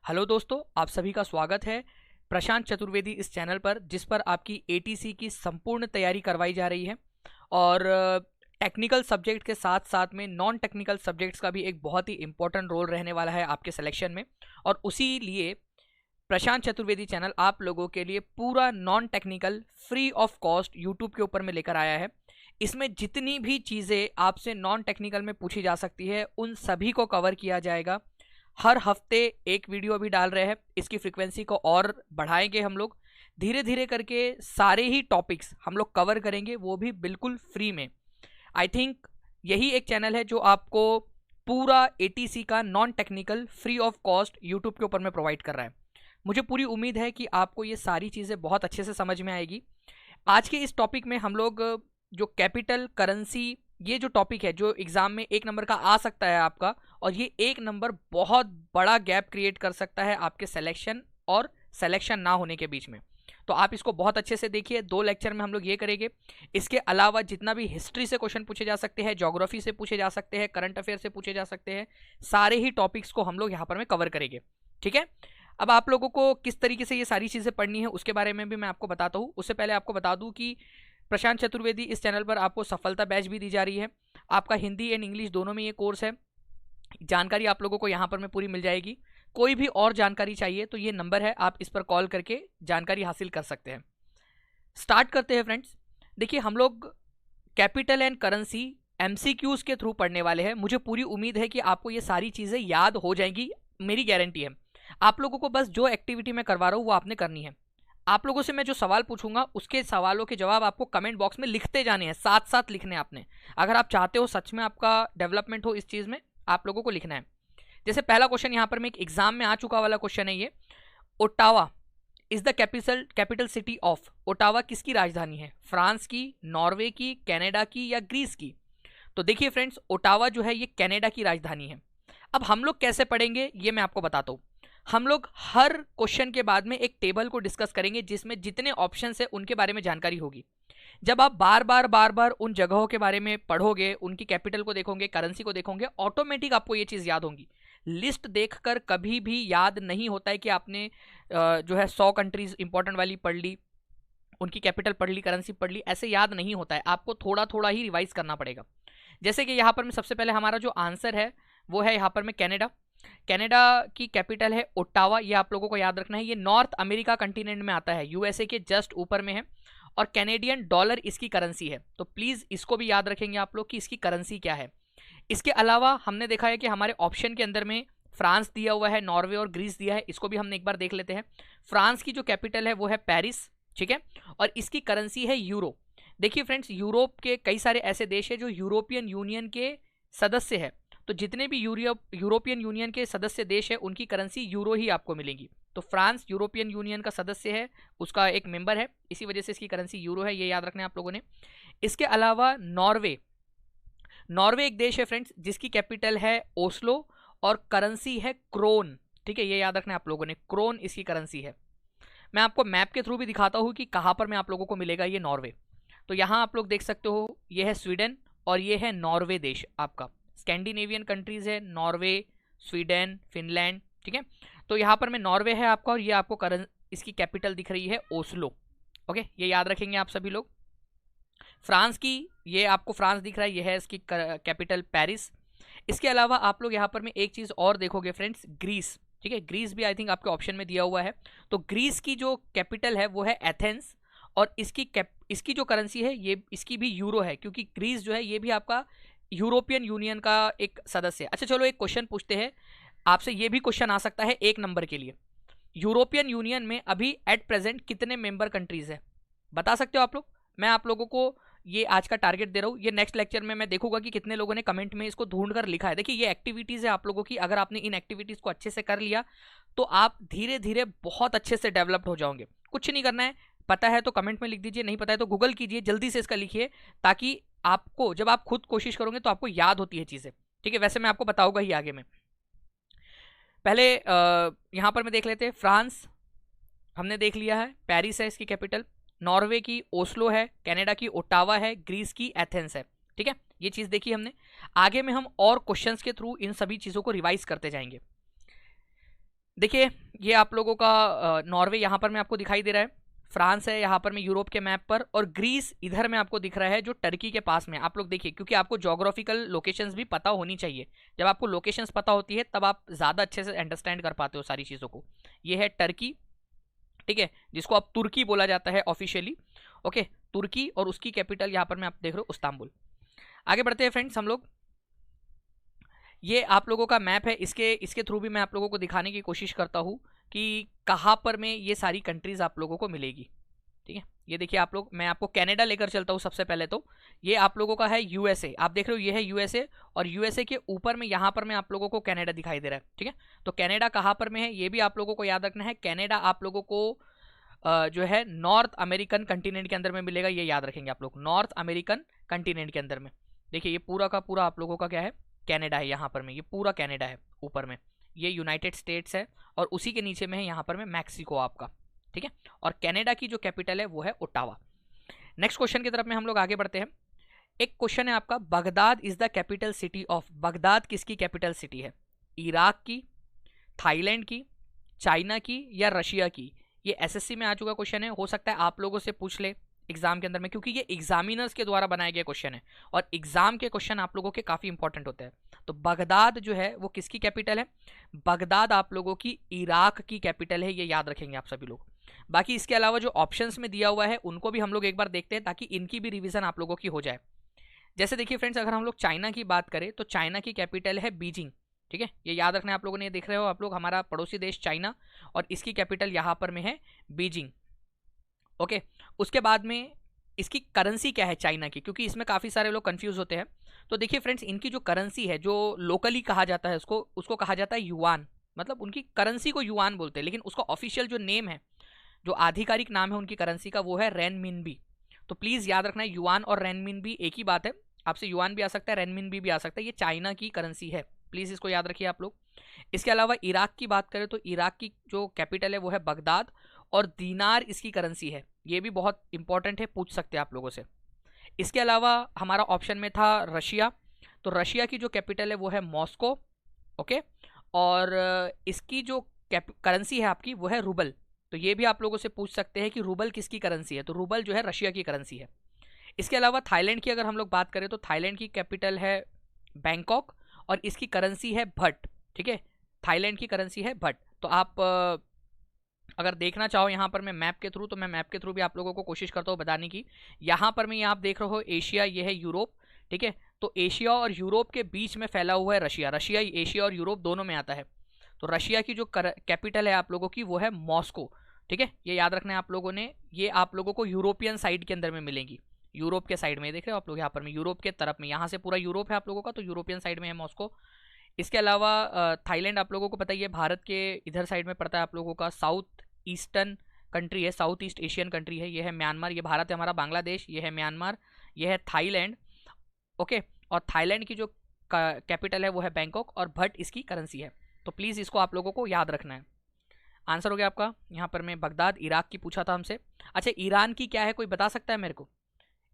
Hello दोस्तों, आप सभी का स्वागत है प्रशांत चतुर्वेदी इस चैनल पर, जिस पर आपकी एटीसी की संपूर्ण तैयारी करवाई जा रही है। और टेक्निकल सब्जेक्ट के साथ साथ में नॉन टेक्निकल सब्जेक्ट्स का भी एक बहुत ही इंपॉर्टेंट रोल रहने वाला है आपके सिलेक्शन में। और उसी लिए प्रशांत चतुर्वेदी चैनल आप लोगों के लिए पूरा non technical free of cost YouTube के ऊपर में लेकर आया है। इसमें जितनी भी चीज़ें आपसे नॉन टेक्निकल में पूछी जा सकती है उन सभी को कवर किया जाएगा। हर हफ्ते एक वीडियो अभी डाल रहे हैं, इसकी फ्रीक्वेंसी को और बढ़ाएंगे हम लोग। धीरे धीरे करके सारे ही टॉपिक्स हम लोग कवर करेंगे, वो भी बिल्कुल फ्री में। आई थिंक यही एक चैनल है जो आपको पूरा एटीसी का non technical free of cost YouTube के ऊपर में प्रोवाइड कर रहा है। मुझे पूरी उम्मीद है कि आपको ये सारी चीज़ें बहुत अच्छे से समझ में आएगी। आज के इस टॉपिक में हम लोग जो कैपिटल करेंसी, ये जो टॉपिक है जो एग्जाम में 1 नंबर का आ सकता है आपका, और ये 1 नंबर बहुत बड़ा गैप क्रिएट कर सकता है आपके सिलेक्शन और सिलेक्शन ना होने के बीच में। तो आप इसको बहुत अच्छे से देखिए। 2 लेक्चर में हम लोग ये करेंगे। इसके अलावा जितना भी हिस्ट्री से क्वेश्चन पूछे जा सकते हैं, ज्योग्राफी से पूछे जा सकते हैं, करंट अफेयर से पूछे जा सकते हैं, सारे ही टॉपिक्स को हम लोग यहाँ पर में कवर करेंगे। ठीक है, अब आप लोगों को किस तरीके से ये सारी चीज़ें पढ़नी है उसके बारे में भी मैं आपको बताता हूँ। उससे पहले आपको बता दूँ कि प्रशांत चतुर्वेदी इस चैनल पर आपको सफलता बैच भी दी जा रही है। आपका हिंदी एंड इंग्लिश दोनों में ये कोर्स है। जानकारी आप लोगों को यहाँ पर में पूरी मिल जाएगी। कोई भी और जानकारी चाहिए तो ये नंबर है, आप इस पर कॉल करके जानकारी हासिल कर सकते हैं। स्टार्ट करते हैं फ्रेंड्स। देखिए, हम लोग कैपिटल एंड करेंसी एमसीक्यूज के थ्रू पढ़ने वाले हैं। मुझे पूरी उम्मीद है कि आपको ये सारी चीज़ें याद हो जाएंगी, मेरी गारंटी है। आप लोगों को बस जो एक्टिविटी मैं करवा रहा हूँ वो आपने करनी है। आप लोगों से मैं जो सवाल पूछूंगा उसके सवालों के जवाब आपको कमेंट बॉक्स में लिखते जाने हैं, साथ साथ लिखने हैं आपने। अगर आप चाहते हो सच में आपका डेवलपमेंट हो इस चीज़ में, आप लोगों को लिखना है। जैसे पहला क्वेश्चन यहाँ पर मैं एक एग्जाम में आ चुका वाला क्वेश्चन है ये। Ottawa is the capital city of. Ottawa किसकी राजधानी है? फ्रांस की, नॉर्वे की, कनाडा की या ग्रीस की? तो देखिए फ्रेंड्स, ओटावा जो है ये कनाडा की राजधानी है। अब हम लोग कैसे पढ़ेंगे ये मैं आपको बताता हूँ। हम लोग हर क्वेश्चन के बाद में एक टेबल को डिस्कस करेंगे जिसमें जितने ऑप्शंस है उनके बारे में जानकारी होगी। जब आप बार बार उन जगहों के बारे में पढ़ोगे, उनकी कैपिटल को देखोगे, करेंसी को देखोगे, ऑटोमेटिक आपको ये चीज़ याद होगी। लिस्ट देखकर कभी भी याद नहीं होता है कि आपने जो है 100 कंट्रीज इंपॉर्टेंट वाली पढ़ ली, उनकी कैपिटल पढ़ ली, करेंसी पढ़ ली, ऐसे याद नहीं होता है। आपको थोड़ा थोड़ा ही रिवाइज करना पड़ेगा। जैसे कि यहाँ पर में सबसे पहले हमारा जो आंसर है वो है यहाँ पर में कनाडा। कनाडा की कैपिटल है ओटावा, ये आप लोगों को याद रखना है। ये नॉर्थ अमेरिका कंटिनेंट में आता है, यूएसए के जस्ट ऊपर में है, और कैनेडियन डॉलर इसकी करेंसी है। तो प्लीज़ इसको भी याद रखेंगे आप लोग कि इसकी करेंसी क्या है। इसके अलावा हमने देखा है कि हमारे ऑप्शन के अंदर में फ्रांस दिया हुआ है, नॉर्वे और ग्रीस दिया है। इसको भी हमने एक बार देख लेते हैं। फ्रांस की जो कैपिटल है वो है पेरिस, ठीक है, और इसकी करेंसी है यूरो। देखिए फ्रेंड्स, यूरोप के कई सारे ऐसे देश है जो यूरोपियन यूनियन के सदस्य है। तो जितने भी यूरोपियन यूनियन के सदस्य देश है उनकी करेंसी यूरो ही आपको मिलेगी। तो फ्रांस यूरोपियन यूनियन का सदस्य है, उसका एक मेंबर है, इसी वजह से इसकी करेंसी यूरो है, ये याद रखना है आप लोगों ने। इसके अलावा नॉर्वे एक देश है फ्रेंड्स जिसकी कैपिटल है ओस्लो और करेंसी है क्रोन। ठीक है, ये याद रखना है आप लोगों ने, क्रोन इसकी करेंसी है। मैं आपको मैप के थ्रू भी दिखाता हूँ कि कहाँ पर मैं आप लोगों को मिलेगा ये नॉर्वे। तो यहाँ आप लोग देख सकते हो, ये है स्वीडन और ये है नॉर्वे देश आपका। स्कैंडिनेवियन कंट्रीज है नॉर्वे, स्वीडन, फिनलैंड, ठीक है। तो यहाँ पर में नॉर्वे है आपका, और ये आपको इसकी कैपिटल दिख रही है ओस्लो। ओके, ये याद रखेंगे आप सभी लोग। फ्रांस की, ये आपको फ्रांस दिख रहा है, ये है इसकी कैपिटल पेरिस। इसके अलावा आप लोग यहाँ पर में एक चीज़ और देखोगे फ्रेंड्स, ग्रीस, ठीक है। ग्रीस भी आई थिंक आपके ऑप्शन में दिया हुआ है। तो ग्रीस की जो कैपिटल है वो है एथेंस, और इसकी जो करेंसी है ये इसकी भी यूरो है, क्योंकि ग्रीस जो है ये भी आपका यूरोपियन यूनियन का एक सदस्य है। अच्छा चलो एक क्वेश्चन पूछते हैं आपसे, ये भी क्वेश्चन आ सकता है 1 नंबर के लिए। यूरोपियन यूनियन में अभी एट प्रेजेंट कितने मेंबर कंट्रीज है, बता सकते हो आप लोग? मैं आप लोगों को ये आज का टारगेट दे रहा हूँ। ये नेक्स्ट लेक्चर में मैं देखूंगा कि कितने लोगों ने कमेंट में इसको ढूंढ कर लिखा है। देखिए, ये एक्टिविटीज़ है आप लोगों की। अगर आपने इन एक्टिविटीज़ को अच्छे से कर लिया तो आप धीरे धीरे बहुत अच्छे से डेवलप्ड हो जाओगे। कुछ नहीं करना है, पता है तो कमेंट में लिख दीजिए, नहीं पता है तो गूगल कीजिए, जल्दी से इसका लिखिए, ताकि आपको जब आप खुद कोशिश करोगे तो आपको याद होती है चीज़ें। ठीक है, वैसे मैं आपको बताऊंगा ही आगे में। पहले यहाँ पर मैं देख लेते हैं। फ्रांस हमने देख लिया है, पेरिस है इसकी कैपिटल, नॉर्वे की ओस्लो है, कनाडा की ओटावा है, ग्रीस की एथेंस है। ठीक है, ये चीज़ देखी हमने। आगे में हम और क्वेश्चंस के थ्रू इन सभी चीज़ों को रिवाइज करते जाएंगे। देखिए ये आप लोगों का नॉर्वे यहाँ पर मैं आपको दिखाई दे रहा है, फ्रांस है यहाँ पर में यूरोप के मैप पर, और ग्रीस इधर में आपको दिख रहा है जो टर्की के पास में। आप लोग देखिए, क्योंकि आपको ज्योग्राफिकल लोकेशंस भी पता होनी चाहिए। जब आपको लोकेशंस पता होती है तब आप ज़्यादा अच्छे से अंडरस्टैंड कर पाते हो सारी चीज़ों को। ये है टर्की, ठीक है, जिसको अब तुर्की बोला जाता है ऑफिशियली। ओके, तुर्की, और उसकी कैपिटल यहाँ पर मैं आप देख रहे हो इस्तांबुल। आगे बढ़ते हैं फ्रेंड्स हम लोग। ये आप लोगों का मैप है, इसके थ्रू भी मैं आप लोगों को दिखाने की कोशिश करता हूँ कि कहाँ पर में ये सारी कंट्रीज आप लोगों को मिलेगी। ठीक है, ये देखिए आप लोग, मैं आपको कनाडा लेकर चलता हूँ सबसे पहले। तो ये आप लोगों का है यूएसए, आप देख रहे हो ये है यूएसए, और यूएसए के ऊपर में यहाँ पर में आप लोगों को कनाडा दिखाई दे रहा है। ठीक है, तो कनाडा कहाँ पर में है ये भी आप लोगों को याद रखना है। कनाडा आप लोगों को जो है नॉर्थ अमेरिकन कंटिनेंट के अंदर में मिलेगा, ये याद रखेंगे आप लोग, नॉर्थ अमेरिकन कंटिनेंट के अंदर में। देखिए ये पूरा का पूरा आप लोगों का क्या है, कनाडा है यहाँ पर में, ये पूरा कनाडा है ऊपर में, ये यूनाइटेड स्टेट्स है, और उसी के नीचे में है यहाँ पर में मैक्सिको आपका। ठीक है, और कनाडा की जो कैपिटल है वो है ओटावा। नेक्स्ट क्वेश्चन की तरफ में हम लोग आगे बढ़ते हैं। एक क्वेश्चन है आपका, Baghdad is the capital city of, Baghdad किसकी कैपिटल सिटी है? इराक की, थाईलैंड की, चाइना की, या रशिया की? ये एसएससी में आ चुका क्वेश्चन है, हो सकता है आप लोगों से पूछ ले एग्जाम के अंदर में, क्योंकि ये एग्जामिनर्स के द्वारा बनाया गया क्वेश्चन है, और एग्जाम के क्वेश्चन आप लोगों के काफी इंपॉर्टेंट होते हैं। तो बगदाद जो है वो किसकी कैपिटल है? बगदाद आप लोगों की इराक की कैपिटल है, ये याद रखेंगे आप सभी लोग। बाकी इसके अलावा जो ऑप्शंस में दिया हुआ है उनको भी हम लोग एक बार देखते हैं, ताकि इनकी भी रिवीजन आप लोगों की हो जाए। जैसे देखिए फ्रेंड्स, अगर हम लोग चाइना की बात करें तो चाइना की कैपिटल है बीजिंग। ठीक है, ये याद रखना है आप लोगों ने, ये देख रहे हो आप लोग, हमारा पड़ोसी देश चाइना, और इसकी कैपिटल यहाँ पर में है बीजिंग। ओके, उसके बाद में इसकी करेंसी क्या है चाइना की, क्योंकि इसमें काफ़ी सारे लोग कंफ्यूज होते हैं। तो देखिए फ्रेंड्स, इनकी जो करेंसी है, जो लोकली कहा जाता है उसको कहा जाता है युआन, मतलब उनकी करेंसी को युआन बोलते हैं, लेकिन उसका ऑफिशियल जो नेम है, जो आधिकारिक नाम है उनकी करेंसी का, वो है रेनमिनबी। तो प्लीज़ याद रखना है, युआन और रेनमिनबी एक ही बात है। आपसे युआन भी आ सकता है, रेनमिनबी भी आ सकता है, ये चाइना की करेंसी है, प्लीज़ इसको याद रखिए आप लोग। इसके अलावा इराक की बात करें तो इराक की जो कैपिटल है वो है बगदाद, और दीनार इसकी करेंसी है, ये भी बहुत इंपॉर्टेंट है, पूछ सकते हैं आप लोगों से। इसके अलावा हमारा ऑप्शन में था रशिया, तो रशिया की जो कैपिटल है वो है मॉस्को। ओके, और इसकी जो करेंसी है आपकी वो है रूबल। तो ये भी आप लोगों से पूछ सकते हैं कि रूबल किसकी करेंसी है, तो रूबल जो है रशिया की करेंसी है। इसके अलावा थाईलैंड की अगर हम लोग बात करें तो थाईलैंड की कैपिटल है बैंकॉक, और इसकी करेंसी है भट। ठीक है, थाईलैंड की करेंसी है भट। तो आप अगर देखना चाहो यहाँ पर मैं मैप के थ्रू, तो मैं मैप के थ्रू भी आप लोगों को कोशिश करता हूँ बताने की। यहाँ पर मैं, आप देख रहे हो एशिया, ये है यूरोप। ठीक है, तो एशिया और यूरोप के बीच में फैला हुआ है रशिया, रशिया एशिया और यूरोप दोनों में आता है। तो रशिया की जो कैपिटल है आप लोगों की वो है मॉस्को। ठीक है, ये याद रखना है आप लोगों ने, ये आप लोगों को यूरोपियन साइड के अंदर में मिलेगी, यूरोप के साइड में, देख रहे हो आप लोग यहाँ पर में, यूरोप के तरफ में, यहाँ से पूरा यूरोप है आप लोगों का, तो यूरोपियन साइड में है मॉस्को। इसके अलावा थाईलैंड आप लोगों को पता ही है, भारत के इधर साइड में पड़ता है आप लोगों का, साउथ ईस्टर्न कंट्री है, साउथ ईस्ट एशियन कंट्री है। ये है म्यांमार, ये भारत है हमारा, बांग्लादेश, ये है म्यांमार, ये है थाईलैंड। ओके, और थाईलैंड की जो कैपिटल है वो है बैंकॉक, और भट इसकी करेंसी है। तो प्लीज़ इसको आप लोगों को याद रखना है। आंसर हो गया आपका यहाँ पर मैं बगदाद इराक की पूछा था हमसे। अच्छा, ईरान की क्या है, कोई बता सकता है मेरे को?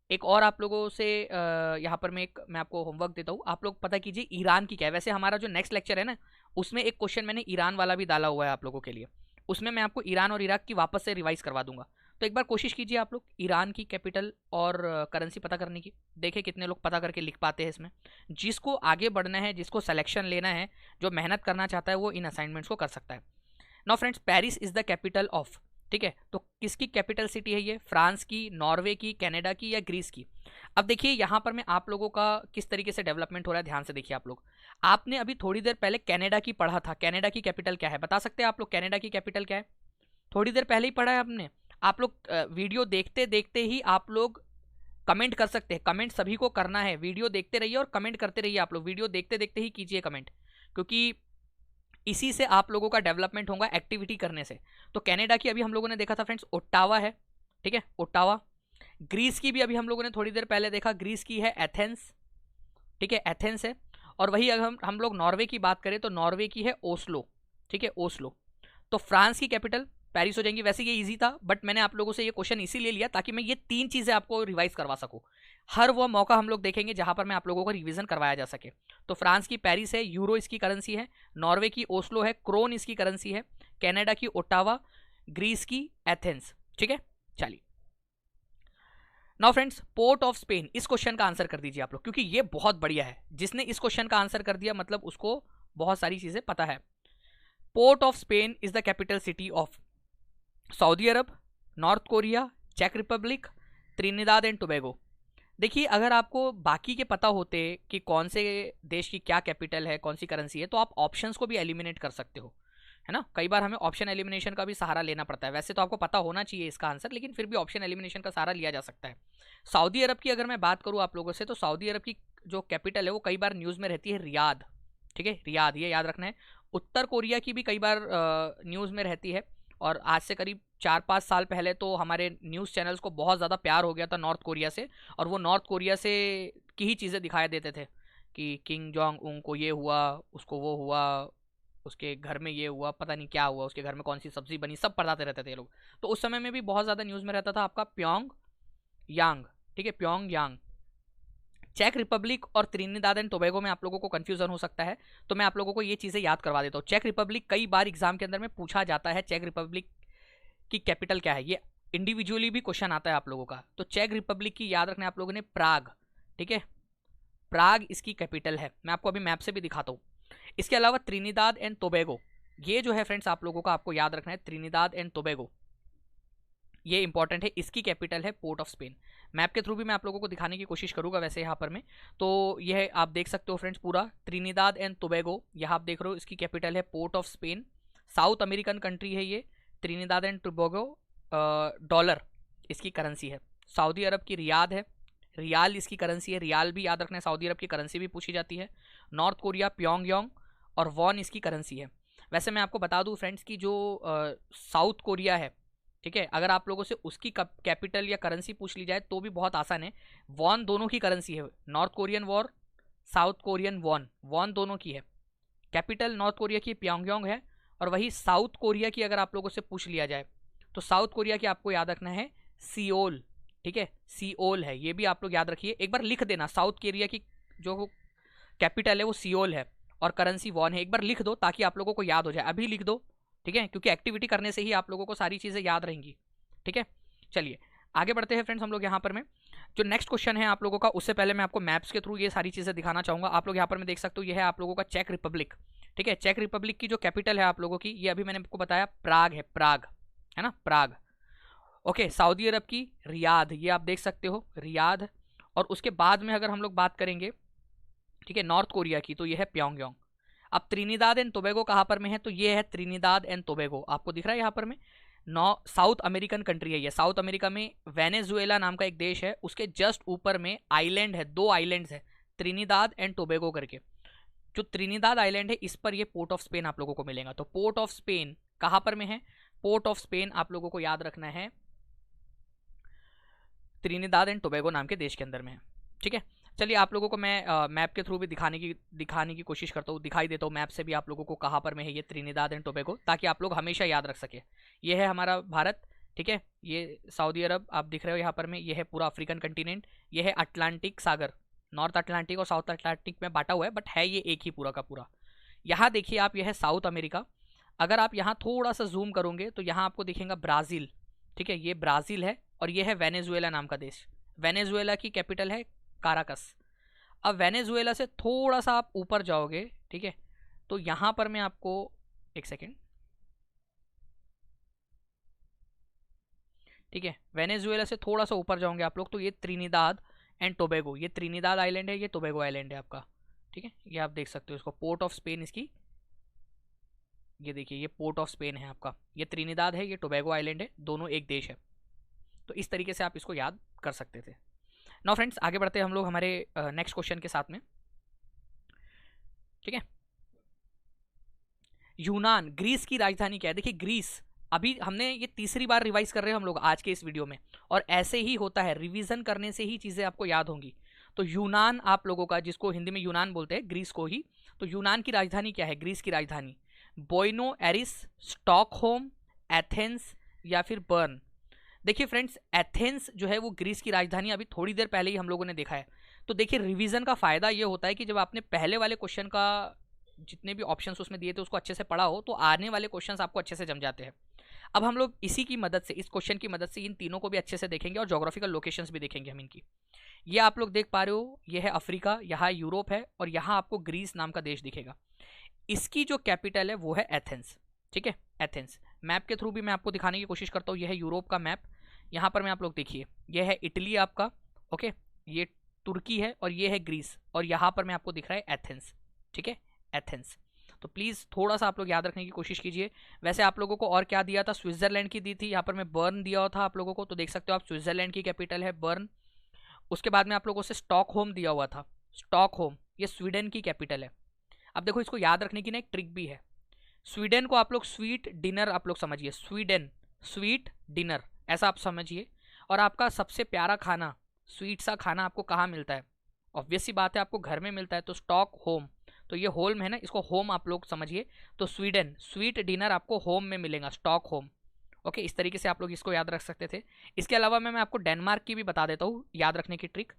एक और आप लोगों से यहाँ पर मैं आपको होमवर्क देता हूँ, आप लोग पता कीजिए ईरान की क्या है। वैसे हमारा जो नेक्स्ट लेक्चर है ना, उसमें एक क्वेश्चन मैंने ईरान वाला भी डाला हुआ है आप लोगों के लिए, उसमें मैं आपको ईरान और इराक की वापस से रिवाइज करवा दूंगा। तो एक बार कोशिश कीजिए आप लोग ईरान की कैपिटल और करेंसी पता करने की, देखें कितने लोग पता करके लिख पाते हैं इसमें। जिसको आगे बढ़ना है, जिसको सिलेक्शन लेना है, जो मेहनत करना चाहता है, वो इन असाइनमेंट्स को कर सकता है। Now friends, Paris is the capital of, ठीक है, तो किसकी कैपिटल सिटी है ये? फ्रांस की, नॉर्वे की, कनाडा की, या ग्रीस की? अब देखिए यहाँ पर मैं आप लोगों का किस तरीके से डेवलपमेंट हो रहा है, ध्यान से देखिए आप लोग। आपने अभी थोड़ी देर पहले कनाडा की पढ़ा था, कनाडा की कैपिटल क्या है बता सकते हैं आप लोग? कनाडा की कैपिटल क्या है? थोड़ी देर पहले ही पढ़ा है आपने। आप लोग वीडियो देखते देखते ही आप लोग कमेंट कर सकते हैं, कमेंट सभी को करना है, वीडियो देखते रहिए और कमेंट करते रहिए आप लोग, वीडियो देखते देखते ही कीजिए कमेंट, क्योंकि इसी से आप लोगों का डेवलपमेंट होगा, एक्टिविटी करने से। तो कनाडा की अभी हम लोगों ने देखा था फ्रेंड्स, ओट्टावा है, ठीक है, ओट्टावा। ग्रीस की भी अभी हम लोगों ने थोड़ी देर पहले देखा, ग्रीस की है एथेंस, ठीक है, एथेंस है। और वही अगर हम लोग नॉर्वे की बात करें तो नॉर्वे की है ओस्लो, ठीक है, ओस्लो। तो फ्रांस की कैपिटल पेरिस हो जाएंगी। वैसे ये इजी था, बट मैंने आप लोगों से ये क्वेश्चन इसीलिए लिया ताकि मैं ये तीन चीज़ें आपको रिवाइज करवा सकूं। हर वो मौका हम लोग देखेंगे जहां पर मैं आप लोगों को रिवीजन करवाया जा सके। तो फ्रांस की पेरिस है, यूरो इसकी करेंसी है। नॉर्वे की ओस्लो है, क्रोन इसकी करेंसी है। कनाडा की ओटावा, ग्रीस की एथेंस। ठीक है, चलिए now friends, port of Spain, इस क्वेश्चन का आंसर कर दीजिए आप लोग, क्योंकि ये बहुत बढ़िया है। जिसने इस क्वेश्चन का आंसर कर दिया मतलब उसको बहुत सारी चीजें पता है। Port of Spain is the capital city of Saudi Arab, North Korea, चेक रिपब्लिक, त्रिनिदाद एंड टोबैगो। देखिए, अगर आपको बाकी के पता होते कि कौन से देश की क्या कैपिटल है, कौन सी करेंसी है, तो आप ऑप्शंस को भी एलिमिनेट कर सकते हो, है ना। कई बार हमें ऑप्शन एलिमिनेशन का भी सहारा लेना पड़ता है। वैसे तो आपको पता होना चाहिए इसका आंसर, लेकिन फिर भी ऑप्शन एलिमिनेशन का सहारा लिया जा सकता है। सऊदी अरब की अगर मैं बात करूं आप लोगों से, तो सऊदी अरब की जो कैपिटल है वो कई बार न्यूज़ में रहती है रियाद। ठीक है, रियाद, ये याद रखना है। उत्तर कोरिया की भी कई बार न्यूज़ में रहती है। और आज से करीब 4-5 साल पहले तो हमारे न्यूज़ चैनल्स को बहुत ज़्यादा प्यार हो गया था नॉर्थ कोरिया से, और वो नॉर्थ कोरिया से की ही चीज़ें दिखाई देते थे कि किंग जोंग उन को ये हुआ, उसको वो हुआ, उसके घर में ये हुआ, पता नहीं क्या हुआ, उसके घर में कौन सी सब्जी बनी, सब बताते रहते थे ये लोग। तो उस समय में भी बहुत ज़्यादा न्यूज़ में रहता था आपका प्योंग यांग। ठीक है, प्योंग यांग। चेक रिपब्लिक और त्रिनिदाद एंड टोबैगो में आप लोगों को कंफ्यूजन हो सकता है, तो मैं आप लोगों को ये चीज़ें याद करवा देता हूँ। चेक रिपब्लिक कई बार एग्जाम के अंदर में पूछा जाता है, चेक रिपब्लिक की कैपिटल क्या है, ये इंडिविजुअली भी क्वेश्चन आता है आप लोगों का। तो चेक रिपब्लिक की याद रखना है आप लोगों ने प्राग। ठीक है, प्राग इसकी कैपिटल है। मैं आपको अभी मैप से भी दिखाता हूँ। इसके अलावा त्रिनिदाद एंड टोबैगो, ये जो है फ्रेंड्स आप लोगों का आपको याद रखना है, त्रिनिदाद एंड टोबैगो ये इंपॉर्टेंट है। इसकी कैपिटल है पोर्ट ऑफ स्पेन। मैप के थ्रू भी मैं आप लोगों को दिखाने की कोशिश करूंगा वैसे यहाँ पर में। तो यह आप देख सकते हो फ्रेंड्स, पूरा त्रिनिदाद एंड टोबैगो यहाँ आप देख रहे हो, इसकी कैपिटल है port of Spain. South American country है ये त्रिनिदाद एंड टोबैगो। डॉलर इसकी करेंसी है। सऊदी अरब की रियाद है, रियाल इसकी करेंसी है। रियाल भी याद रखना है, सऊदी अरब की करेंसी भी पूछी जाती है। नॉर्थ कोरिया प्योंगयांग और वॉन इसकी करेंसी है। वैसे मैं आपको बता दूं फ्रेंड्स की जो साउथ कोरिया है, ठीक है, अगर आप लोगों से उसकी कैपिटल या करेंसी पूछ ली जाए तो भी बहुत आसान है। वॉन दोनों की करेंसी है, North Korean war, South Korean won, won दोनों की है। कैपिटल नॉर्थ कोरिया की प्योंगयांग है, और वही साउथ कोरिया की अगर आप लोगों से पूछ लिया जाए तो साउथ कोरिया की आपको याद रखना है सियोल। ठीक है, सियोल है, ये भी आप लोग याद रखिए, एक बार लिख देना। साउथ कोरिया की जो कैपिटल है वो सियोल है और करेंसी वॉन है। एक बार लिख दो ताकि आप लोगों को याद हो जाए, अभी लिख दो। ठीक है, क्योंकि एक्टिविटी करने से ही आप लोगों को सारी चीज़ें याद रहेंगी। ठीक है, चलिए आगे बढ़ते हैं फ्रेंड्स हम लोग यहाँ पर में। जो नेक्स्ट क्वेश्चन है आप लोगों का, उससे पहले मैं आपको मैप्स के थ्रू ये सारी चीज़ें दिखाना चाहूँगा। आप लोग यहाँ पर में देख सकते हो, ये है आप लोगों का चेक रिपब्लिक। ठीक है, चेक रिपब्लिक की जो कैपिटल है आप लोगों की, ये अभी मैंने आपको बताया प्राग है, प्राग है ना, प्राग। ओके, सऊदी अरब की रियाद, ये आप देख सकते हो रियाद। और उसके बाद में अगर हम लोग बात करेंगे, ठीक है, नॉर्थ कोरिया की, तो ये है प्योंगयांग। अब त्रिनिदाद एंड टोबैगो कहाँ पर में है, तो ये है त्रिनिदाद एंड टोबैगो, आपको दिख रहा है यहाँ पर में। साउथ अमेरिकन कंट्री है ये। साउथ अमेरिका में वेनेजुएला नाम का एक देश है, उसके जस्ट ऊपर में आइलैंड है, 2 आइलैंड्स है, त्रिनिदाद एंड टोबैगो करके। जो त्रिनिदाद आइलैंड है इस पर ये पोर्ट ऑफ स्पेन आप लोगों को मिलेगा। तो पोर्ट ऑफ स्पेन कहाँ पर में है, पोर्ट ऑफ स्पेन आप लोगों को याद रखना है त्रिनिदाद एंड टोबैगो नाम के देश के अंदर में है। ठीक है, चलिए आप लोगों को मैं मैप के थ्रू भी दिखाने की कोशिश करता हूँ, दिखाई देता हूँ मैप से भी आप लोगों को कहाँ पर में है ये त्रिनिदाद एंड टोबैगो, ताकि आप लोग हमेशा याद रख सके। ये है हमारा भारत, ठीक है, ये सऊदी अरब आप दिख रहे हो यहाँ पर में, ये है पूरा अफ्रीकन कंटिनेंट, ये है अटलांटिक सागर, नॉर्थ अटलांटिक और साउथ अटलांटिक में बांटा हुआ है, बट है ये एक ही पूरा का पूरा। यहाँ देखिए आप, यह है साउथ अमेरिका। अगर आप यहाँ थोड़ा सा जूम करोगे तो यहाँ आपको दिखेगा ब्राज़ील। ठीक है, ये ब्राज़ील है, और ये है वेनेजुएला नाम का देश। वेनेजुएला की कैपिटल है काराकस। अब वेनेजुएला से थोड़ा सा आप ऊपर जाओगे, ठीक है, तो यहाँ पर मैं आपको एक सेकेंड, ठीक है, वेनेजुएला से थोड़ा सा ऊपर जाओगे आप लोग तो ये त्रिनिदाद एंड टोबैगो, ये त्रिनिदाद आइलैंड है, ये टोबैगो आइलैंड है आपका। ठीक है, ये आप देख सकते हो इसको, पोर्ट ऑफ स्पेन इसकी, ये देखिए ये पोर्ट ऑफ स्पेन है आपका, ये त्रिनिदाद है, ये टोबैगो आइलैंड है, दोनों एक देश है। तो इस तरीके से आप इसको याद कर सकते थे। नाउ फ्रेंड्स आगे बढ़ते हैं हम लोग हमारे नेक्स्ट क्वेश्चन के साथ में। ठीक है, यूनान, ग्रीस की राजधानी क्या है। देखिए ग्रीस, अभी हमने ये तीसरी बार रिवाइज कर रहे हैं हम लोग आज के इस वीडियो में, और ऐसे ही होता है, रिवीजन करने से ही चीज़ें आपको याद होंगी। तो यूनान आप लोगों का, जिसको हिंदी में यूनान बोलते हैं, ग्रीस को ही, तो यूनान की राजधानी क्या है, ग्रीस की राजधानी बोइनो एरिस, स्टॉकहोम, एथेंस या फिर बर्न। देखिए फ्रेंड्स, एथेंस जो है वो ग्रीस की राजधानी, अभी थोड़ी देर पहले ही हम लोगों ने देखा है। तो देखिए रिवीजन का फायदा ये होता है कि जब आपने पहले वाले क्वेश्चन का जितने भी ऑप्शंस उसमें दिए थे उसको अच्छे से पढ़ा हो, तो आने वाले क्वेश्चंस आपको अच्छे से जम जाते हैं। अब हम लोग इसी की मदद से, इस क्वेश्चन की मदद से इन तीनों को भी अच्छे से देखेंगे और ज्योग्राफिकल लोकेशंस भी देखेंगे हम इनकी। ये आप लोग देख पा रहे हो, ये है अफ्रीका, यहाँ यूरोप है और यहाँ आपको ग्रीस नाम का देश दिखेगा। इसकी जो कैपिटल है वो है एथेंस। ठीक है, एथेंस। मैप के थ्रू भी मैं आपको दिखाने की कोशिश करता हूँ। यह है यूरोप का मैप, यहाँ पर मैं आप लोग देखिए, यह है इटली आपका, ओके, ये तुर्की है और ये है ग्रीस, और यहाँ पर मैं आपको दिख रहा है एथेंस। ठीक है, एथेंस। तो प्लीज़ थोड़ा सा आप लोग याद रखने की कोशिश कीजिए। वैसे आप लोगों को और क्या दिया था, स्विट्जरलैंड की दी थी, यहाँ पर मैं बर्न दिया हुआ था आप लोगों को, तो देख सकते हो आप स्विट्जरलैंड की कैपिटल है बर्न। उसके बाद में आप लोगों से स्टॉकहोम दिया हुआ था, स्टॉकहोम ये स्वीडन की कैपिटल है। अब देखो इसको याद रखने की ना एक ट्रिक भी है। स्वीडन को आप लोग स्वीट डिनर आप लोग समझिए, स्वीडन स्वीट डिनर ऐसा आप समझिए। और आपका सबसे प्यारा खाना, स्वीट सा खाना आपको कहाँ मिलता है? ऑब्वियस सी बात है, आपको घर में मिलता है, तो स्टॉक होम। तो ये होम है ना, इसको होम आप लोग समझिए। तो स्वीडन स्वीट डिनर आपको होम में मिलेगा, स्टॉक होम। ओके, इस तरीके से आप लोग इसको याद रख सकते थे। इसके अलावा मैं आपको डेनमार्क की भी बता देता हूँ याद रखने की ट्रिक।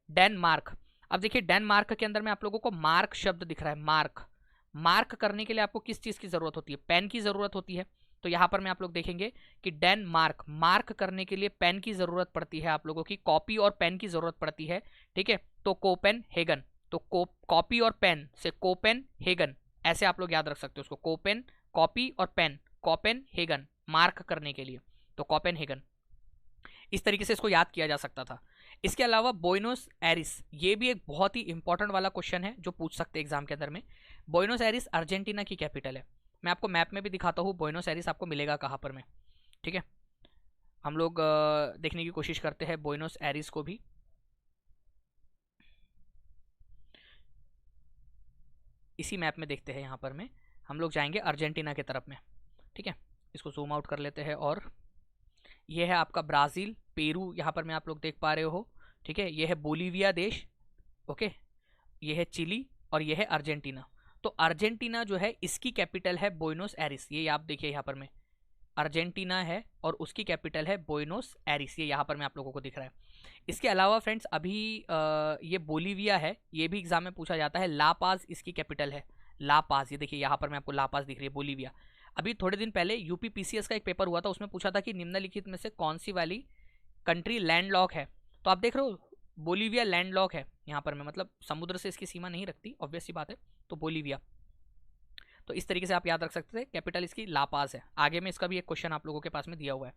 डेनमार्क, अब देखिए डेनमार्क के अंदर में आप लोगों को मार्क शब्द दिख रहा है, मार्क। मार्क करने के लिए आपको किस चीज़ की ज़रूरत होती है? पेन की ज़रूरत होती है। तो यहाँ पर मैं आप लोग देखेंगे कि डेनमार्क, मार्क करने के लिए पेन की ज़रूरत पड़ती है आप लोगों की, कॉपी और पेन की ज़रूरत पड़ती है। ठीक है, तो कोपेन हेगन, तो कॉपी और पेन से कोपेन हेगन, ऐसे आप लोग याद रख सकते हो उसको, कोपेन कॉपी और पेन, कोपेन हेगन मार्क करने के लिए, तो कोपेन हेगन। इस तरीके से इसको याद किया जा सकता था। इसके अलावा बोइनोस एरिस, ये भी एक बहुत ही इंपॉर्टेंट वाला क्वेश्चन है जो पूछ सकते हैं एग्जाम के अंदर में। बोइनोस एरिस अर्जेंटीना की कैपिटल है। मैं आपको मैप में भी दिखाता हूँ बोइनोस एरिस आपको मिलेगा कहाँ पर में। ठीक है, हम लोग देखने की कोशिश करते हैं बोइनोस एरिस को भी। इसी मैप में देखते हैं, यहाँ पर में हम लोग जाएंगे अर्जेंटीना की तरफ में। ठीक है, इसको जूम आउट कर लेते हैं। और ये है आपका ब्राज़ील, पेरू, यहाँ पर में आप लोग देख पा रहे हो। ठीक है, ये है बोलीविया देश, ओके, ये है चिली और ये है अर्जेंटीना। तो अर्जेंटीना जो है इसकी कैपिटल है बोइनोस एरिस, ये आप देखिए यहाँ पर में अर्जेंटीना है और उसकी कैपिटल है बोइनोस एरिस, ये यहाँ पर में आप लोगों को दिख रहा है। इसके अलावा फ्रेंड्स अभी ये बोलीविया है, ये भी एग्जाम में पूछा जाता है। ला पाज इसकी कैपिटल है, ला पाज, ये देखिए यहाँ पर में आपको ला पाज दिख रही है, बोलीविया। अभी थोड़े दिन पहले यूपी पीसीएस का एक पेपर हुआ था, उसमें पूछा था कि निम्नलिखित में से कौन सी वाली कंट्री लैंडलॉक है। तो आप देख रहे हो बोलीविया लैंडलॉक है यहाँ पर में, मतलब समुद्र से इसकी सीमा नहीं रखती, ऑब्वियस सी बात है, तो बोलीविया। तो इस तरीके से आप याद रख सकते थे, कैपिटल इसकी लापास है। आगे में इसका भी एक क्वेश्चन आप लोगों के पास में दिया हुआ है।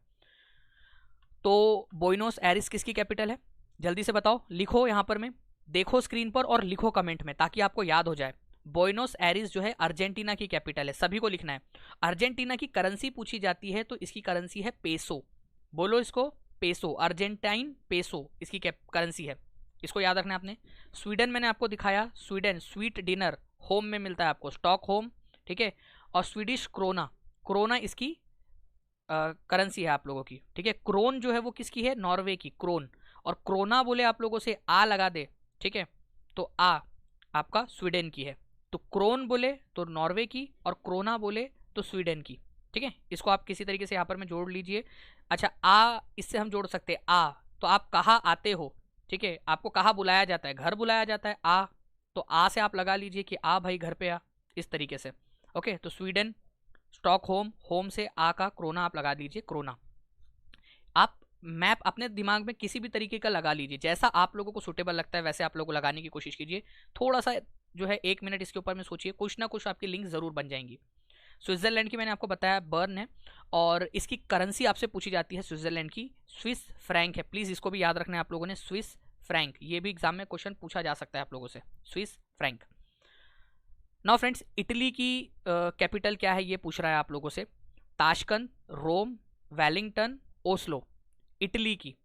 तो बोइनोस एरिस किसकी कैपिटल है? जल्दी से बताओ, लिखो यहाँ पर में, देखो स्क्रीन पर और लिखो कमेंट में ताकि आपको याद हो जाए। बोइनोस एरिस जो है अर्जेंटीना की कैपिटल है, सभी को लिखना है। अर्जेंटीना की करेंसी पूछी जाती है तो इसकी करेंसी है पेसो, बोलो इसको, पेसो, अर्जेंटाइन पेसो इसकी करेंसी है, इसको याद रखना है आपने। स्वीडन मैंने आपको दिखाया, स्वीडन स्वीट डिनर होम में मिलता है आपको, स्टॉक होम। ठीक है, और स्वीडिश क्रोना, क्रोना इसकी करेंसी है आप लोगों की। ठीक है, क्रोन जो है वो किसकी है? नॉर्वे की, क्रोन। और क्रोना बोले आप लोगों से आ लगा दे, ठीक है, तो आ आपका स्वीडन की है। तो क्रोन बोले तो नॉर्वे की और क्रोना बोले तो स्वीडन की। ठीक है, इसको आप किसी तरीके से यहाँ पर में जोड़ लीजिए। अच्छा, आ इससे हम जोड़ सकते हैं आ, तो आप कहाँ आते हो? ठीक है, आपको कहाँ बुलाया जाता है? घर बुलाया जाता है, आ, तो आ से आप लगा लीजिए कि आ भाई घर पे आ, इस तरीके से। ओके, तो स्वीडन, स्टॉक होम, होम से आ का क्रोना आप लगा दीजिए, क्रोना। आप मैप अपने दिमाग में किसी भी तरीके का लगा लीजिए, जैसा आप लोगों को सूटेबल लगता है वैसे आप लोगों को लगाने की कोशिश कीजिए। थोड़ा सा जो है 1 मिनट इसके ऊपर में सोचिए, कुछ ना कुछ आपकी लिंक ज़रूर बन जाएंगी। स्विट्जरलैंड की मैंने आपको बताया बर्न है, और इसकी करेंसी आपसे पूछी जाती है स्विट्जरलैंड की, स्विस फ्रैंक है। प्लीज़ इसको भी याद रखना है आप लोगों ने, स्विस फ्रैंक, ये भी एग्जाम में क्वेश्चन पूछा जा सकता है आप लोगों से, Swiss franc. Now friends, Italy की कैपिटल क्या है ये पूछ रहा है आप लोगों से। ताशकंद, रोम, वेलिंगटन, ओस्लो, इटली की।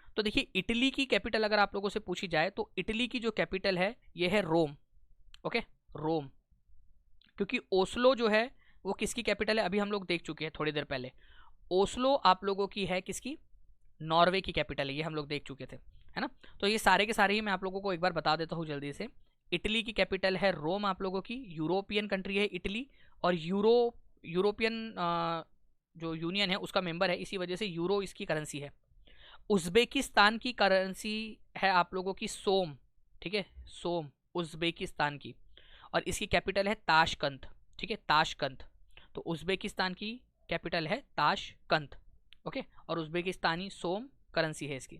तो देखिए इटली की कैपिटल अगर आप लोगों से पूछी जाए तो इटली की जो कैपिटल है ये है रोम। ओके, रोम, क्योंकि ओस्लो जो है वो किसकी कैपिटल है अभी हम लोग देख चुके हैं थोड़ी देर पहले। ओस्लो आप लोगों की है किसकी? नॉर्वे की कैपिटल है, ये हम लोग देख चुके थे, है ना। तो ये सारे के सारे ही मैं आप लोगों को एक बार बता देता हूँ जल्दी से। इटली की कैपिटल है रोम आप लोगों की, यूरोपियन कंट्री है इटली, और यूरोपियन जो यूनियन है उसका मेंबर है, इसी वजह से यूरो इसकी करेंसी है। उज़्बेकिस्तान की करेंसी है आप लोगों की सोम, ठीक है, सोम उज़्बेकिस्तान की, और इसकी कैपिटल है ताशकंद, ठीक है, ताशकंद। तो उज़्बेकिस्तान की कैपिटल है ताशकंद, ओके, और उज़्बेकिस्तानी सोम करेंसी है इसकी।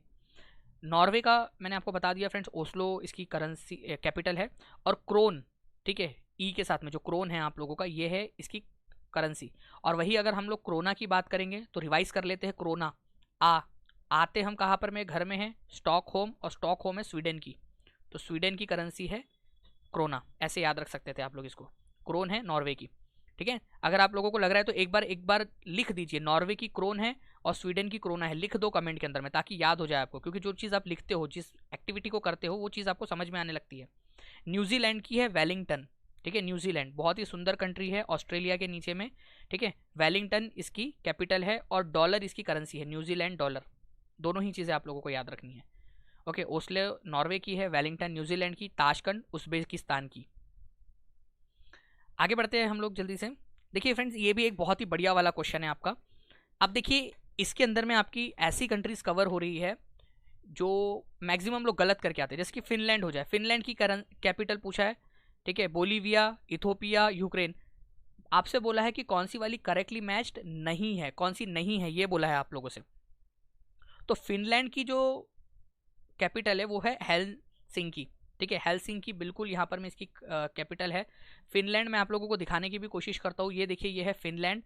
नॉर्वे का मैंने आपको बता दिया फ्रेंड्स, ओस्लो इसकी करेंसी कैपिटल है, और क्रोन, ठीक है, ई के साथ में जो क्रोन है आप लोगों का, ये है इसकी करेंसी। और वही अगर हम लोग क्रोना की बात करेंगे तो रिवाइज कर लेते हैं, क्रोना आते हम कहाँ पर में, घर में है स्टॉकहोम, और स्टॉकहोम है स्वीडन की, तो स्वीडन की करेंसी है क्रोना, ऐसे याद रख सकते थे आप लोग इसको। क्रोन है नॉर्वे की, ठीक है। अगर आप लोगों को लग रहा है तो एक बार लिख दीजिए, नॉर्वे की क्रोन है और स्वीडन की क्रोना है, लिख दो कमेंट के अंदर में, ताकि याद हो जाए आपको, क्योंकि जो चीज़ आप लिखते हो, जिस एक्टिविटी को करते हो, वो चीज़ आपको समझ में आने लगती है। न्यूजीलैंड की है वेलिंगटन, ठीक है, न्यूजीलैंड बहुत ही सुंदर कंट्री है, ऑस्ट्रेलिया के नीचे में, ठीक है। वेलिंगटन इसकी कैपिटल है, और डॉलर इसकी करेंसी है, न्यूजीलैंड डॉलर, दोनों ही चीज़ें आप लोगों को याद रखनी है, ओके। ओस्लो नॉर्वे की है, वेलिंगटन न्यूजीलैंड की, ताशकंद उज़्बेकिस्तान की। आगे बढ़ते हैं हम लोग जल्दी से। देखिए फ्रेंड्स, ये भी एक बहुत ही बढ़िया वाला क्वेश्चन है आपका। अब देखिए इसके अंदर में आपकी ऐसी कंट्रीज कवर हो रही है जो मैक्सिमम लोग गलत करके आते हैं, जैसे कि फिनलैंड हो जाए, फिनलैंड की कैपिटल पूछा है, ठीक है, बोलीविया, इथोपिया, यूक्रेन। आपसे बोला है कि कौन सी वाली करेक्टली मैच्ड नहीं है, कौन सी नहीं है, ये बोला है आप लोगों से। तो फिनलैंड की जो कैपिटल है वो है हेलसिंकी, ठीक है, हेलसिंकी बिल्कुल यहाँ पर मैं इसकी कैपिटल है। फिनलैंड में आप लोगों को दिखाने की भी कोशिश करता हूँ, ये देखिए ये है फिनलैंड,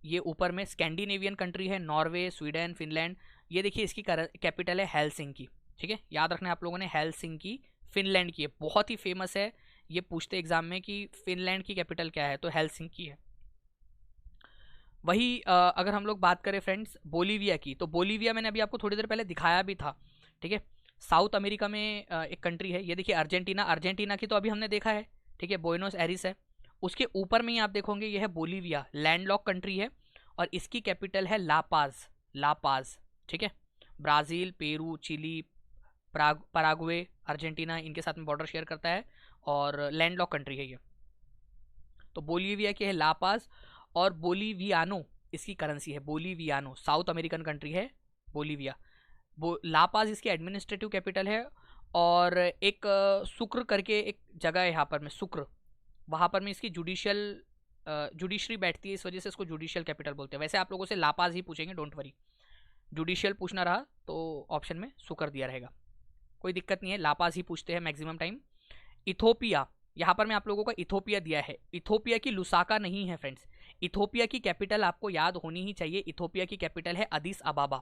ये ऊपर में स्कैंडिनेवियन कंट्री है, नॉर्वे, स्वीडन, फिनलैंड, ये देखिए इसकी कैपिटल है हेलसिंकी, ठीक है, याद रखना आप लोगों ने, हेलसिंकी फिनलैंड की है, बहुत ही फेमस है, ये पूछते एग्जाम में कि फिनलैंड की कैपिटल क्या है, तो हेलसिंकी है। वही अगर हम लोग बात करें फ्रेंड्स बोलीविया की, तो बोलीविया मैंने अभी आपको थोड़ी देर पहले दिखाया भी था, ठीक है, साउथ अमेरिका में एक कंट्री है, ये देखिए अर्जेंटीना, अर्जेंटीना की तो अभी हमने देखा है, ठीक है, बोइनोस एरिस है, उसके ऊपर में ही आप देखोगे ये है बोलीविया, लैंडलॉक कंट्री है, और इसकी कैपिटल है लापाज, लापाज, ठीक है। Brazil, Peru, Chile, Paraguay, Argentina इनके साथ में बॉर्डर शेयर करता है, और लैंडलॉक कंट्री है ये। तो बोलीविया की है लापाज, और बोलीवियानो इसकी करेंसी है, बोलीवियानो, साउथ अमेरिकन कंट्री है बोलीविया। लापाज इसकी एडमिनिस्ट्रेटिव कैपिटल है, और एक सुक्र करके एक जगह है यहाँ पर में, सुक्र, वहाँ पर में इसकी जुडिशरी बैठती है, इस वजह से इसको जुडिशियल कैपिटल बोलते हैं। वैसे आप लोगों से लापाज ही पूछेंगे, डोंट वरी, जुडिशियल पूछना रहा तो ऑप्शन में सुकर दिया रहेगा, कोई दिक्कत नहीं है, लापाज ही पूछते हैं मैक्सिमम टाइम। इथोपिया, यहाँ पर मैं आप लोगों को इथोपिया दिया है, इथोपिया की लुसाका नहीं है फ्रेंड्स, इथोपिया की कैपिटल आपको याद होनी ही चाहिए, इथोपिया की कैपिटल है अदिस अबाबा,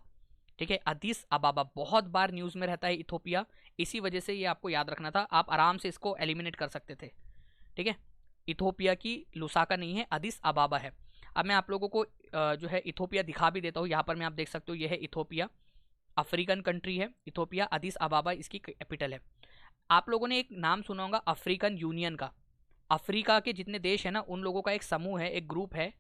ठीक है, अदिस अबाबा, बहुत बार न्यूज़ में रहता है इथोपिया, इसी वजह से ये आपको याद रखना था, आप आराम से इसको एलिमिनेट कर सकते थे, ठीक है। इथोपिया की लुसाका नहीं है, अदिस अबाबा है। अब मैं आप लोगों को जो है इथोपिया दिखा भी देता हूँ, यहाँ पर मैं आप देख सकते हो, ये है इथोपिया, अफ्रीकन कंट्री है इथोपिया, अदिस अबाबा इसकी कैपिटल है। आप लोगों ने एक नाम सुना होगा अफ्रीकन यूनियन का, अफ्रीका के जितने देश है ना उन लोगों का एक समूह है, एक ग्रुप है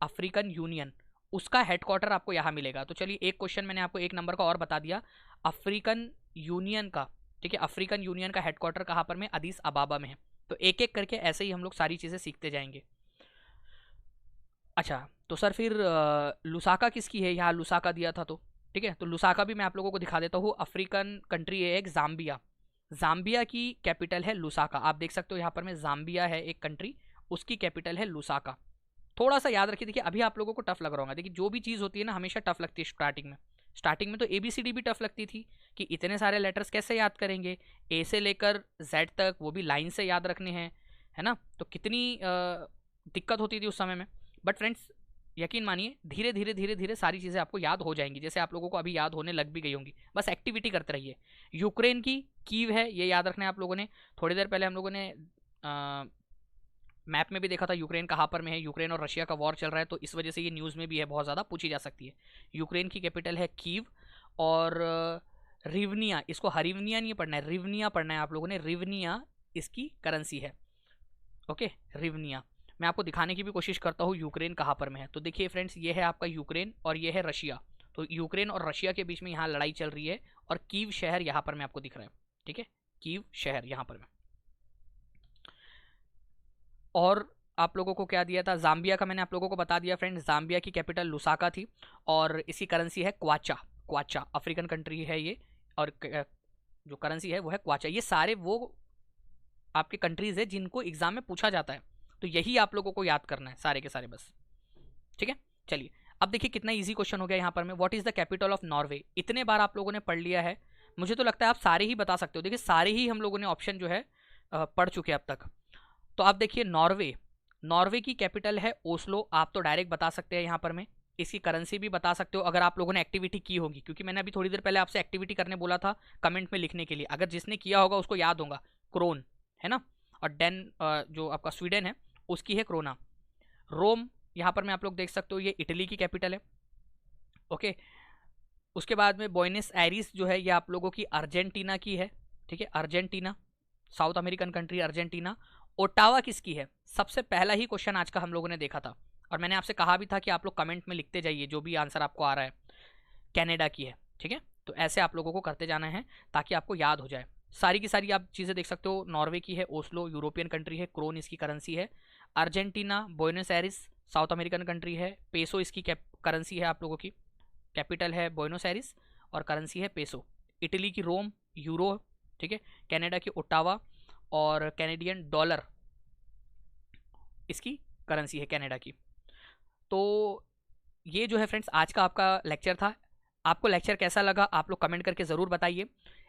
अफ्रीकन यूनियन, उसका हेडक्वार्टर आपको यहाँ मिलेगा। तो चलिए एक क्वेश्चन मैंने आपको एक नंबर का और बता दिया, अफ्रीकन यूनियन का, ठीक है, अफ्रीकन यूनियन का हेडक्वार्टर कहाँ पर में, अदिस अबाबा में है। तो एक एक करके ऐसे ही हम लोग सारी चीज़ें सीखते जाएंगे। अच्छा तो सर फिर लुसाका किसकी है, यहाँ लुसाका दिया था तो, ठीक है, तो लुसाका भी मैं आप लोगों को दिखा देता हूँ। अफ्रीकन कंट्री है एक जाम्बिया, जाम्बिया की कैपिटल है लुसाका, आप देख सकते हो यहाँ पर में जाम्बिया है एक कंट्री, उसकी कैपिटल है लुसाका। थोड़ा सा याद रखिए, देखिए अभी आप लोगों को टफ लग रहा होगा, देखिए जो भी चीज़ होती है ना हमेशा टफ लगती है स्टार्टिंग में तो ABCD भी टफ लगती थी कि इतने सारे लेटर्स कैसे याद करेंगे, A से लेकर Z तक, वो भी लाइन से याद रखने हैं, है ना, तो कितनी दिक्कत होती थी उस समय में। बट फ्रेंड्स यकीन मानिए धीरे धीरे धीरे धीरे सारी चीज़ें आपको याद हो जाएंगी, जैसे आप लोगों को अभी याद होने लग भी गई होंगी, बस एक्टिविटी करते रहिए। यूक्रेन की कीव है, ये याद रखना है आप लोगों ने, थोड़ी देर पहले हम लोगों ने मैप में भी देखा था यूक्रेन कहाँ पर में है, यूक्रेन और रशिया का वॉर चल रहा है, तो इस वजह से ये न्यूज़ में भी है, बहुत ज़्यादा पूछी जा सकती है। यूक्रेन की कैपिटल है कीव, और रिवनिया, इसको हरिवनिया नहीं पढ़ना है, रिवनिया पढ़ना है आप लोगों ने, रिवनिया इसकी करेंसी है, ओके, रिवनिया। मैं आपको दिखाने की भी कोशिश करता हूँ यूक्रेन कहाँ पर में है। तो देखिए फ्रेंड्स ये है आपका यूक्रेन और ये है रशिया, तो यूक्रेन और रशिया के बीच में यहाँ लड़ाई चल रही है, और कीव शहर यहाँ पर में आपको दिख रहा है, ठीक है, कीव शहर यहाँ पर में। और आप लोगों को क्या दिया था, जाम्बिया का मैंने आप लोगों को बता दिया फ्रेंड्स, जाम्बिया की कैपिटल लुसाका थी और इसकी करेंसी है क्वाचा। क्वाचा अफ्रीकन कंट्री है ये, और जो करेंसी है वो है क्वाचा। ये सारे वो आपके कंट्रीज है जिनको एग्जाम में पूछा जाता है, तो यही आप लोगों को याद करना है सारे के सारे बस, ठीक है। चलिए अब देखिए कितना इजी क्वेश्चन हो गया यहाँ पर में, what is the capital of Norway. इतने बार आप लोगों ने पढ़ लिया है, मुझे तो लगता है आप सारे ही बता सकते हो। देखिए सारे ही हम लोगों ने ऑप्शन जो है पढ़ चुके हैं अब तक। तो आप देखिए नॉर्वे, नॉर्वे की कैपिटल है ओस्लो, आप तो डायरेक्ट बता सकते हैं यहाँ पर में। इसकी करेंसी भी बता सकते हो अगर आप लोगों ने एक्टिविटी की होगी, क्योंकि मैंने अभी थोड़ी देर पहले आपसे एक्टिविटी करने बोला था कमेंट में लिखने के लिए, अगर जिसने किया होगा उसको याद होगा, क्रोन है ना। और डेन जो आपका स्वीडन है उसकी है क्रोना। रोम यहाँ पर में आप लोग देख सकते हो, ये इटली की कैपिटल है, ओके। उसके बाद में बोइनस एरिस जो है ये आप लोगों की अर्जेंटीना की है, ठीक है, Argentina, south American country Argentina. Ottawa किसकी है, सबसे पहला ही क्वेश्चन आज का हम लोगों ने देखा था, और मैंने आपसे कहा भी था कि आप लोग कमेंट में लिखते जाइए जो भी आंसर आपको आ रहा है। कनाडा की है, ठीक है। तो ऐसे आप लोगों को करते जाना है ताकि आपको याद हो जाए। सारी की सारी आप चीज़ें देख सकते हो, नॉर्वे की है ओस्लो, यूरोपियन कंट्री है, क्रोन इसकी करेंसी है। Argentina Buenos Aires South American country है, पेसो इसकी करेंसी है आप लोगों की, कैपिटल है बोइनस एरिस और करेंसी है पेसो। इटली की रोम, यूरो, ठीक है। कनाडा की ओटावा और कैनेडियन डॉलर इसकी करेंसी है कनाडा की। तो ये जो है फ्रेंड्स आज का आपका लेक्चर था। आपको लेक्चर कैसा लगा आप लोग कमेंट करके ज़रूर बताइए।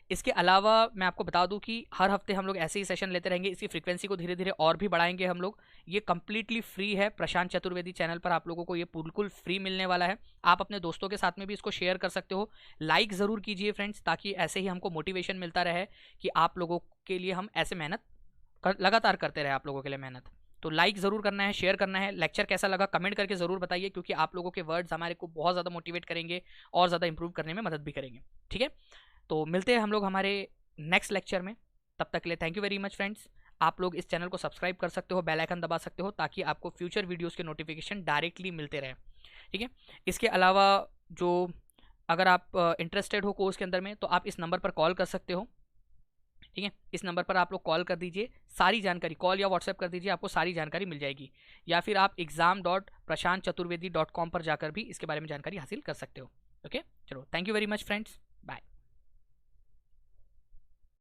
इसके अलावा मैं आपको बता दूं कि हर हफ्ते हम लोग ऐसे ही सेशन लेते रहेंगे, इसकी फ्रीक्वेंसी को धीरे धीरे और भी बढ़ाएंगे हम लोग। ये कंप्लीटली फ्री है, प्रशांत चतुर्वेदी चैनल पर आप लोगों को ये बिल्कुल फ्री मिलने वाला है। आप अपने दोस्तों के साथ में भी इसको शेयर कर सकते हो, लाइक ज़रूर कीजिए फ्रेंड्स, ताकि ऐसे ही हमको मोटिवेशन मिलता रहे कि आप लोगों के लिए हम ऐसे मेहनत लगातार करते रहे, आप लोगों के लिए मेहनत। तो लाइक ज़रूर करना है, शेयर करना है। लेक्चर कैसा लगा कमेंट करके ज़रूर बताइए, क्योंकि आप लोगों के वर्ड्स हमारे को बहुत ज़्यादा मोटिवेट करेंगे और ज़्यादा इंप्रूव करने में मदद भी करेंगे, ठीक है। तो मिलते हैं हम लोग हमारे नेक्स्ट लेक्चर में, तब तक के लिए thank you very much friends. आप लोग इस चैनल को सब्सक्राइब कर सकते हो, बेल आइकन दबा सकते हो, ताकि आपको फ्यूचर वीडियोज़ के नोटिफिकेशन डायरेक्टली मिलते रहे, ठीक है। इसके अलावा जो अगर आप इंटरेस्टेड हो कोर्स के अंदर में, तो आप इस नंबर पर कॉल कर सकते हो, ठीक है। इस नंबर पर आप लोग कॉल कर दीजिए, सारी जानकारी, कॉल या व्हाट्सएप कर दीजिए, आपको सारी जानकारी मिल जाएगी। या फिर आप exam.prashantchaturvedi.com पर जाकर भी इसके बारे में जानकारी हासिल कर सकते हो, ओके। चलो thank you very much friends, bye.